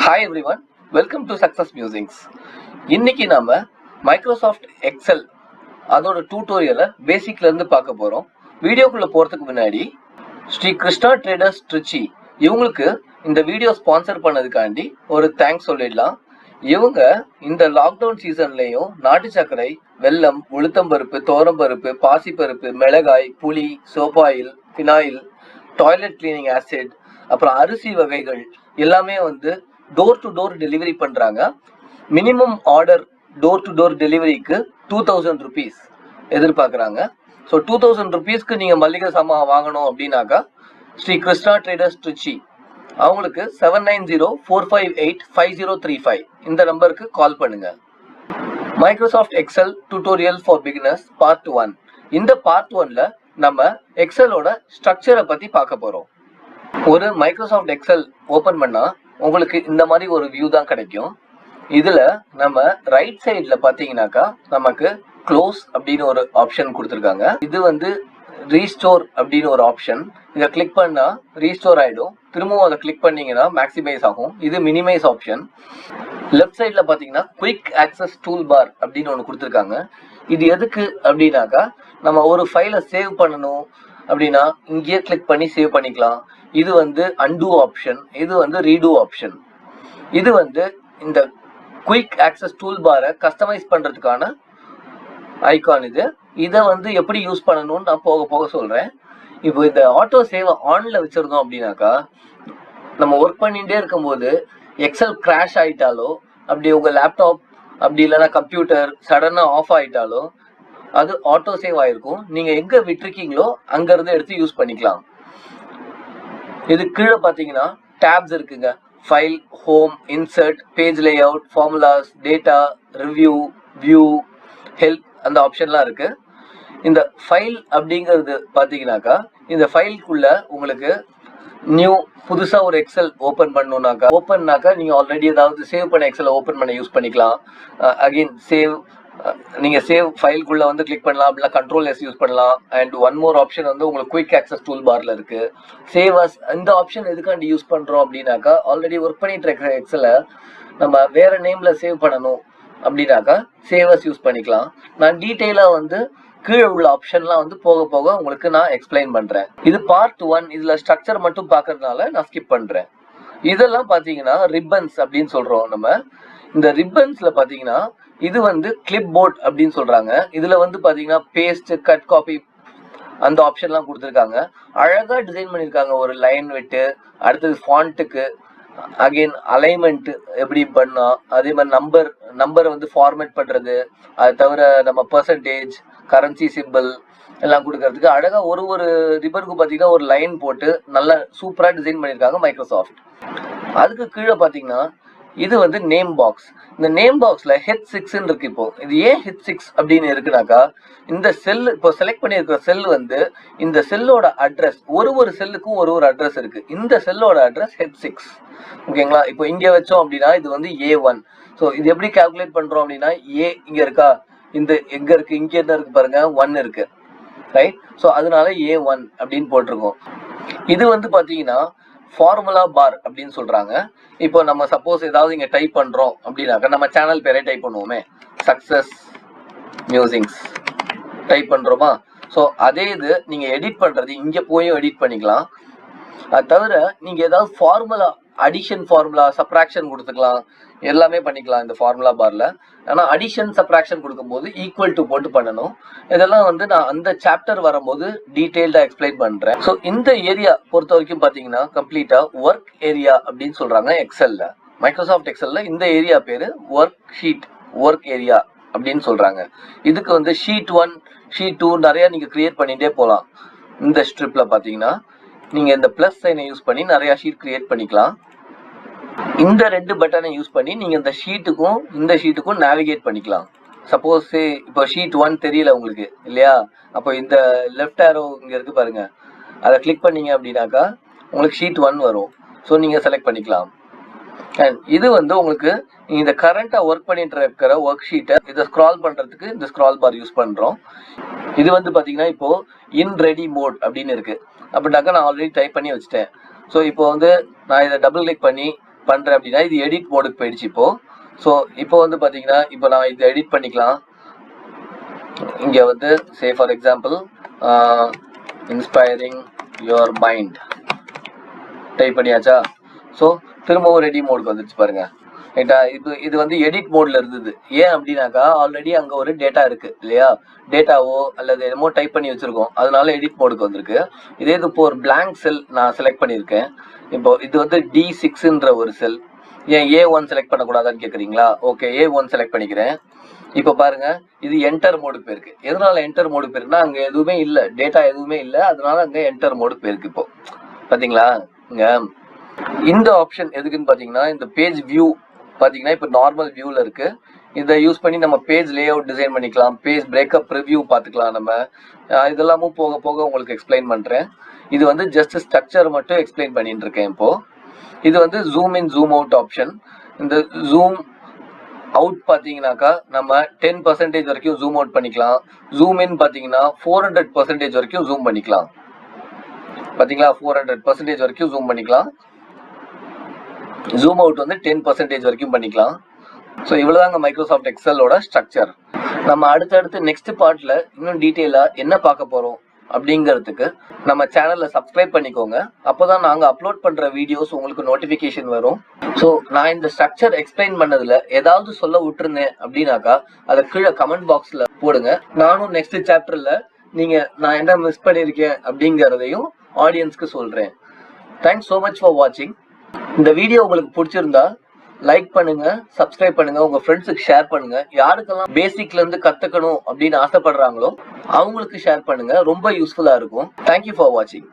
Hi everyone, welcome to success musings. இன்னைக்கு நாம Microsoft Excel அதோட டியூட்டோரியலை பேசிக்ல இருந்து பார்க்க போறோம். வீடியோக்குள்ள போறதுக்கு முன்னாடி ஸ்ரீ கிருஷ்ணா ட்ரேடர்ஸ் திருச்சி இவங்களுக்கு இந்த வீடியோ ஸ்பான்சர் பண்ணதுக்காண்டி ஒரு தேங்க்ஸ் சொல்லிடலாம். இவங்க இந்த லாக்டவுன் சீசன்லயும் நாட்டு சர்க்கரை, வெல்லம், உளுத்தம்பருப்பு, தோரம்பருப்பு, பாசிப்பருப்பு, மிளகாய், புளி, soap oil, phenyl, toilet cleaning acid, அப்புறம் அரிசி வகைகள் எல்லாமே டோர் டு டோர் டெலிவரி பண்றாங்க. Minimum order door to door டெலிவரிக்கு 2000 rupees எதிர்பார்க்குறாங்க. ஸோ 2000 rupeesக்கு நீங்க மல்லிகை சாமான் வாங்கணும் அப்படின்னாக்கா ஸ்ரீ கிருஷ்ணா ட்ரேடர்ஸ் திருச்சி அவங்களுக்கு 7904585035 இந்த நம்பருக்கு கால் பண்ணுங்க. Microsoft Excel tutorial for beginners part 1. இந்த பார்ட் 1ல நம்ம எக்ஸலோட ஸ்ட்ரக்சரை பத்தி பார்க்க போறோம். ஒரு மைக்ரோசாஃப்ட் எக்ஸல் ஓபன் பண்ணா உங்களுக்கு இந்த மாதிரி ஒரு வியூ தான் கிடைக்கும். இதுல நம்ம ரைட் சைட்ல பாத்தீங்கன்னாக்கா நமக்கு க்ளோஸ் அப்படின்னு ஒரு ஆப்ஷன் கொடுத்துருக்காங்க. இது ரீஸ்டோர் அப்படின்னு ஒரு ஆப்ஷன். இதை கிளிக் பண்ணா ரீஸ்டோர் ஆயிடும். திரும்பவும் அதை கிளிக் பண்ணீங்கன்னா மேக்ஸிமைஸ் ஆகும். இது மினிமைஸ் ஆப்ஷன். லெஃப்ட் சைட்ல பாத்தீங்கன்னா குயிக் ஆக்சஸ் டூல் பார் அப்படின்னு ஒன்று கொடுத்துருக்காங்க. இது எதுக்கு அப்படின்னாக்கா நம்ம ஒரு ஃபைலை சேவ் பண்ணணும் அப்படின்னா இங்கேயே கிளிக் பண்ணி சேவ் பண்ணிக்கலாம். இது அன்டூ ஆப்ஷன், இது ரீடூ ஆப்ஷன். இது இந்த குயிக் ஆக்சஸ் டூல் பாரை கஸ்டமைஸ் பண்றதுக்கான ஐகான். இதை எப்படி யூஸ் பண்ணணும்னு நான் போக போக சொல்றேன். இப்போ இந்த ஆட்டோ சேவ் ஆன்ல வச்சிருந்தோம் அப்படின்னாக்கா நம்ம ஒர்க் பண்ணிட்டே இருக்கும்போது எக்ஸல் கிராஷ் ஆயிட்டாலோ, அப்படி உங்க லேப்டாப் அப்படி இல்லைன்னா கம்ப்யூட்டர் சடனா ஆஃப் ஆயிட்டாலோ அது ஆட்டோ சேவ் ஆயிருக்கும். நீங்க எங்க விட்டுருக்கீங்களோ அங்க இருந்து எடுத்து யூஸ் பண்ணிக்கலாம். இது கீழே பாத்தீங்கன்னா டேப்ஸ் இருக்குங்க. File, home, insert, page layout, formulas, data, review, view, help அந்த ஆப்ஷன்லாம் இருக்கு. இந்த ஃபைல் அப்படிங்கிறது பாத்தீங்கன்னாக்கா இந்த ஃபைலுக்குள்ள உங்களுக்கு புதுசா ஒரு எக்ஸல் ஓபன் பண்ணணும்னாக்கா நீங்க ஆல்ரெடி ஏதாவது சேவ் பண்ண எக்ஸல் ஓபன் பண்ண யூஸ் பண்ணிக்கலாம். அகைன் சேவ், நீங்க சேவ் ஃபைலுக்குள்ள கிளிக் பண்ணலாம். அப்படின்னா கண்ட்ரோல் எஸ் யூஸ் பண்ணலாம். அண்ட் ஒன் மோர் ஆப்ஷன் உங்களுக்கு குயிக் ஆக்சஸ் டூல் பார்ல இருக்கு. சேவ் அஸ், இந்த ஆப்ஷன் எதுக்காண்டி யூஸ் பண்றோம் அப்படின்னாக்கா ஆல்ரெடி ஒர்க் பண்ணிட்டு இருக்கிற எக்ஸலை நம்ம வேற நேம்ல சேவ் பண்ணணும் அப்படின்னாக்கா சேவ் அஸ் யூஸ் பண்ணிக்கலாம். நான் டீட்டெயிலா கீழே உள்ள ஆப்ஷன்லாம் போக போக உங்களுக்கு நான் எக்ஸ்பிளைன் பண்றேன். இது பார்ட் 1. இதுல ஸ்ட்ரக்சர் மட்டும் பாக்குறதுனால நான் ஸ்கிப் பண்றேன். இதெல்லாம் பாத்தீங்கன்னா ரிப்பன்ஸ் அப்படின்னு சொல்றோம் நம்ம. இந்த ரிப்பன்ஸ்ல பாத்தீங்கன்னா இது கிளிப் போர்ட் அப்படின்னு சொல்றாங்க. இதுல பாத்தீங்கன்னா பேஸ்ட், கட், காப்பி அந்த ஆப்ஷன்லாம் கொடுத்துருக்காங்க. அழகா டிசைன் பண்ணிருக்காங்க. ஒரு லைன் விட்டு, அடுத்தது ஃபாண்ட்டுக்கு, அகைன் அலைன்மெண்ட் எப்படி பண்ணா, அதே மாதிரி நம்பர் ஃபார்மேட் பண்றது, அது தவிர நம்ம பெர்சன்டேஜ், கரன்சி சிம்பிள் எல்லாம் கொடுக்கறதுக்கு அழகா ஒரு ரிப்பனுக்கு பாத்தீங்கன்னா ஒரு லைன் போட்டு நல்லா சூப்பரா டிசைன் பண்ணிருக்காங்க மைக்ரோசாஃப்ட். அதுக்கு கீழே பாத்தீங்கன்னா இது நேம் பாக்ஸ். இந்த நேம் பாக்ஸ்ல H6 இருக்கு. இப்போ இது ஏன் H6 அப்படின்னு இருக்குனாக்கா இந்த செல் இப்போ செலக்ட் பண்ணியிருக்கிற செல் இந்த செல்லோட அட்ரஸ், ஒரு செல்லுக்கும் ஒரு அட்ரஸ் இருக்கு. இந்த செல்லோட அட்ரஸ் H6. ஓகேங்களா? இப்போ இங்க வச்சோம் அப்படின்னா இது A1. ஸோ இது எப்படி கால்குலேட் பண்றோம் அப்படின்னா ஏ இங்க இருக்கா, இந்த எங்க இருக்கு, இங்க என்ன இருக்கு பாருங்க, 1 இருக்கு, ரைட்? ஸோ அதனால A1 அப்படின்னு போட்டிருக்கோம். இது பாத்தீங்கன்னா ஃபார்முலா பார் அப்படின்னு சொல்றாங்க. இப்போ நம்ம சப்போஸ் ஏதாவது இங்க டைப் பண்றோம் அப்படின்னாக்கா நம்ம சேனல் பேரே டைப் பண்ணுவோமே, சக்சஸ் மியூசிங்ஸ் டைப் பண்றோமா? ஸோ அதே இது நீங்க எடிட் பண்றது இங்க போயும் எடிட் பண்ணிக்கலாம். அது தவிர நீங்க ஏதாவது ஃபார்முலா, அடிஷன் ஃபார்முலா, சப்ராக்ஷன் கொடுத்துக்கலாம், எல்லாமே பண்ணிக்கலாம் இந்த ஃபார்முலா பார்ல. ஆனா அடிஷன் சப்ராக்ஷன் கொடுக்கும்போது ஈக்குவல் டு போட்டு பண்ணணும். இதெல்லாம் நான் அந்த சாப்டர் வரும்போது டீடைல்டா எக்ஸ்பிளைன் பண்றேன். ஸோ இந்த ஏரியா பொறுத்த வரைக்கும் பாத்தீங்கன்னா கம்ப்ளீட்டா ஒர்க் ஏரியா அப்படின்னு சொல்றாங்க எக்ஸல்ல. மைக்ரோசாஃப்ட் எக்ஸல்ல இந்த ஏரியா பேரு ஒர்க் ஷீட், ஒர்க் ஏரியா அப்படின்னு சொல்றாங்க. இதுக்கு ஷீட் 1, ஷீட் 2 நிறைய நீங்க கிரியேட் பண்ணிட்டே போகலாம். இந்த ஸ்ட்ரிப்ல பாத்தீங்கன்னா நீங்க இந்த பிளஸ் சைனை யூஸ் பண்ணி நிறைய ஷீட் கிரியேட் பண்ணிக்கலாம். இந்த 2 பட்டனை யூஸ் பண்ணி நீங்க இந்த ஷீட்டுக்கும் நேவிகேட் பண்ணிக்கலாம். சப்போஸ் இப்போ ஷீட் 1 தெரியல உங்களுக்கு இல்லையா, அப்போ இந்த லெஃப்ட் ஆரோ இங்க இருக்கு பாருங்க, அதை கிளிக் பண்ணீங்க அப்படின்னாக்கா உங்களுக்கு ஷீட் 1 வரும். ஸோ நீங்க செலக்ட் பண்ணிக்கலாம். அண்ட் இது உங்களுக்கு இந்த கரண்டா ஒர்க் பண்ணிட்டு இருக்கிற ஒர்க் ஷீட்டை இதை ஸ்க்ரால் பண்றதுக்கு இந்த ஸ்க்ரால் பார் யூஸ் பண்றோம். இது பாத்தீங்கன்னா இப்போ இன் ரெடி மோட் அப்படின்னு இருக்கு. அப்படின்னாக்கா நான் ஆல்ரெடி டைப் பண்ணி வச்சுட்டேன். ஸோ இப்போ நான் இதை டபுள் கிளிக் பண்ணி பண்ணுறேன் அப்படின்னா இது எடிட் மோடுக்கு போயிடுச்சு இப்போ. ஸோ இப்போ வந்து பார்த்தீங்கன்னா இப்போ நான் இதை எடிட் பண்ணிக்கலாம். இங்கே வந்து say for example inspiring your mind type பண்ணியாச்சா? ஸோ திரும்பவும் ரெடி மோடுக்கு வந்துருச்சு பாருங்க. ரைட்டா? இது வந்து எடிட் மோட்ல இருந்தது. ஏன் அப்படின்னாக்கா ஆல்ரெடி அங்கே ஒரு டேட்டா இருக்கு இல்லையா, டேட்டாவோ அல்லது என்னமோ டைப் பண்ணி வச்சிருக்கோம், அதனால எடிட் மோடுக்கு வந்திருக்கு. இதே இது இப்போ ஒரு பிளாங்க் செல் நான் செலக்ட் பண்ணியிருக்கேன். இப்போ இது வந்து D6ன்ற ஒரு செல். ஏன் A1 செலக்ட் பண்ணக்கூடாதான்னு கேட்குறீங்களா? ஓகே, A1 செலக்ட் பண்ணிக்கிறேன். இப்போ பாருங்க இது என்டர் மோடுக்கு போயிருக்கு. எதனால என்டர் மோடுக்கு போயிருக்குன்னா அங்கே எதுவுமே இல்லை, டேட்டா எதுவுமே இல்லை, அதனால அங்கே என்டர் மோடுக்கு போயிருக்கு. இப்போ பார்த்தீங்களா? இங்க இந்த ஆப்ஷன் எதுக்குன்னு பார்த்தீங்கன்னா இந்த பேஜ் வியூ பார்த்தீங்கன்னா இப்போ நார்மல் வியூவில் இருக்கு. இதை யூஸ் பண்ணி நம்ம பேஜ் லே அவுட் டிசைன் பண்ணிக்கலாம், பேஜ் பிரேக்கப் ரிவ்யூ பார்த்துக்கலாம். நம்ம இதெல்லாமும் போக போக உங்களுக்கு எக்ஸ்பிளைன் பண்ணுறேன். இது வந்து ஜஸ்ட் ஸ்ட்ரக்சர் மட்டும் எக்ஸ்பிளைன் பண்ணிட்டு இருக்கேன் இப்போ. இது வந்து zoom in zoom out option. இந்த ஜூம் அவுட் பார்த்தீங்கன்னாக்கா நம்ம 10% வரைக்கும் ஜூம் அவுட் பண்ணிக்கலாம். ஜூம் இன் பார்த்தீங்கன்னா 400% வரைக்கும் ஜூம் பண்ணிக்கலாம். பார்த்தீங்களா? 400% வரைக்கும் ஜூம் பண்ணிக்கலாம். ஜூம் அவுட் வந்து 10% வரைக்கும் பண்ணிக்கலாம். ஸோ இவ்வளோதாங்க மைக்ரோசாஃப்ட் எக்ஸலோட ஸ்ட்ரக்சர். நம்ம அடுத்தடுத்து நெக்ஸ்ட் பார்ட்ல இன்னும் டீட்டெயிலாக என்ன பார்க்க போகிறோம் அப்படிங்கிறதுக்கு நம்ம சேனலை சப்ஸ்கிரைப் பண்ணிக்கோங்க. அப்போ தான் நாங்கள் அப்லோட் பண்ணுற வீடியோஸ் உங்களுக்கு நோட்டிஃபிகேஷன் வரும். ஸோ நான் இந்த ஸ்ட்ரக்சர் எக்ஸ்பிளைன் பண்ணதில் ஏதாவது சொல்ல விட்டுருந்தேன் அப்படின்னாக்கா அதை கீழே கமெண்ட் பாக்ஸில் போடுங்க. நானும் நெக்ஸ்ட் சாப்டரில் நீங்கள் நான் என்ன மிஸ் பண்ணியிருக்கேன் அப்படிங்கிறதையும் ஆடியன்ஸ்க்கு சொல்கிறேன். தேங்க்ஸ் ஸோ மச் ஃபார் வாட்சிங். இந்த வீடியோ உங்களுக்கு பிடிச்சிருந்தா லைக் பண்ணுங்க, சப்ஸ்கிரைப் பண்ணுங்க, உங்க ஃப்ரெண்ட்ஸுக்கு ஷேர் பண்ணுங்க. யாருக்கெல்லாம் பேசிக்ல இருந்து கத்துக்கணும் அப்படின்னு ஆசைப்படுறாங்களோ அவங்களுக்கு ஷேர் பண்ணுங்க. ரொம்ப யூஸ்ஃபுல்லா இருக்கும். தேங்க்யூ ஃபார் வாட்சிங்.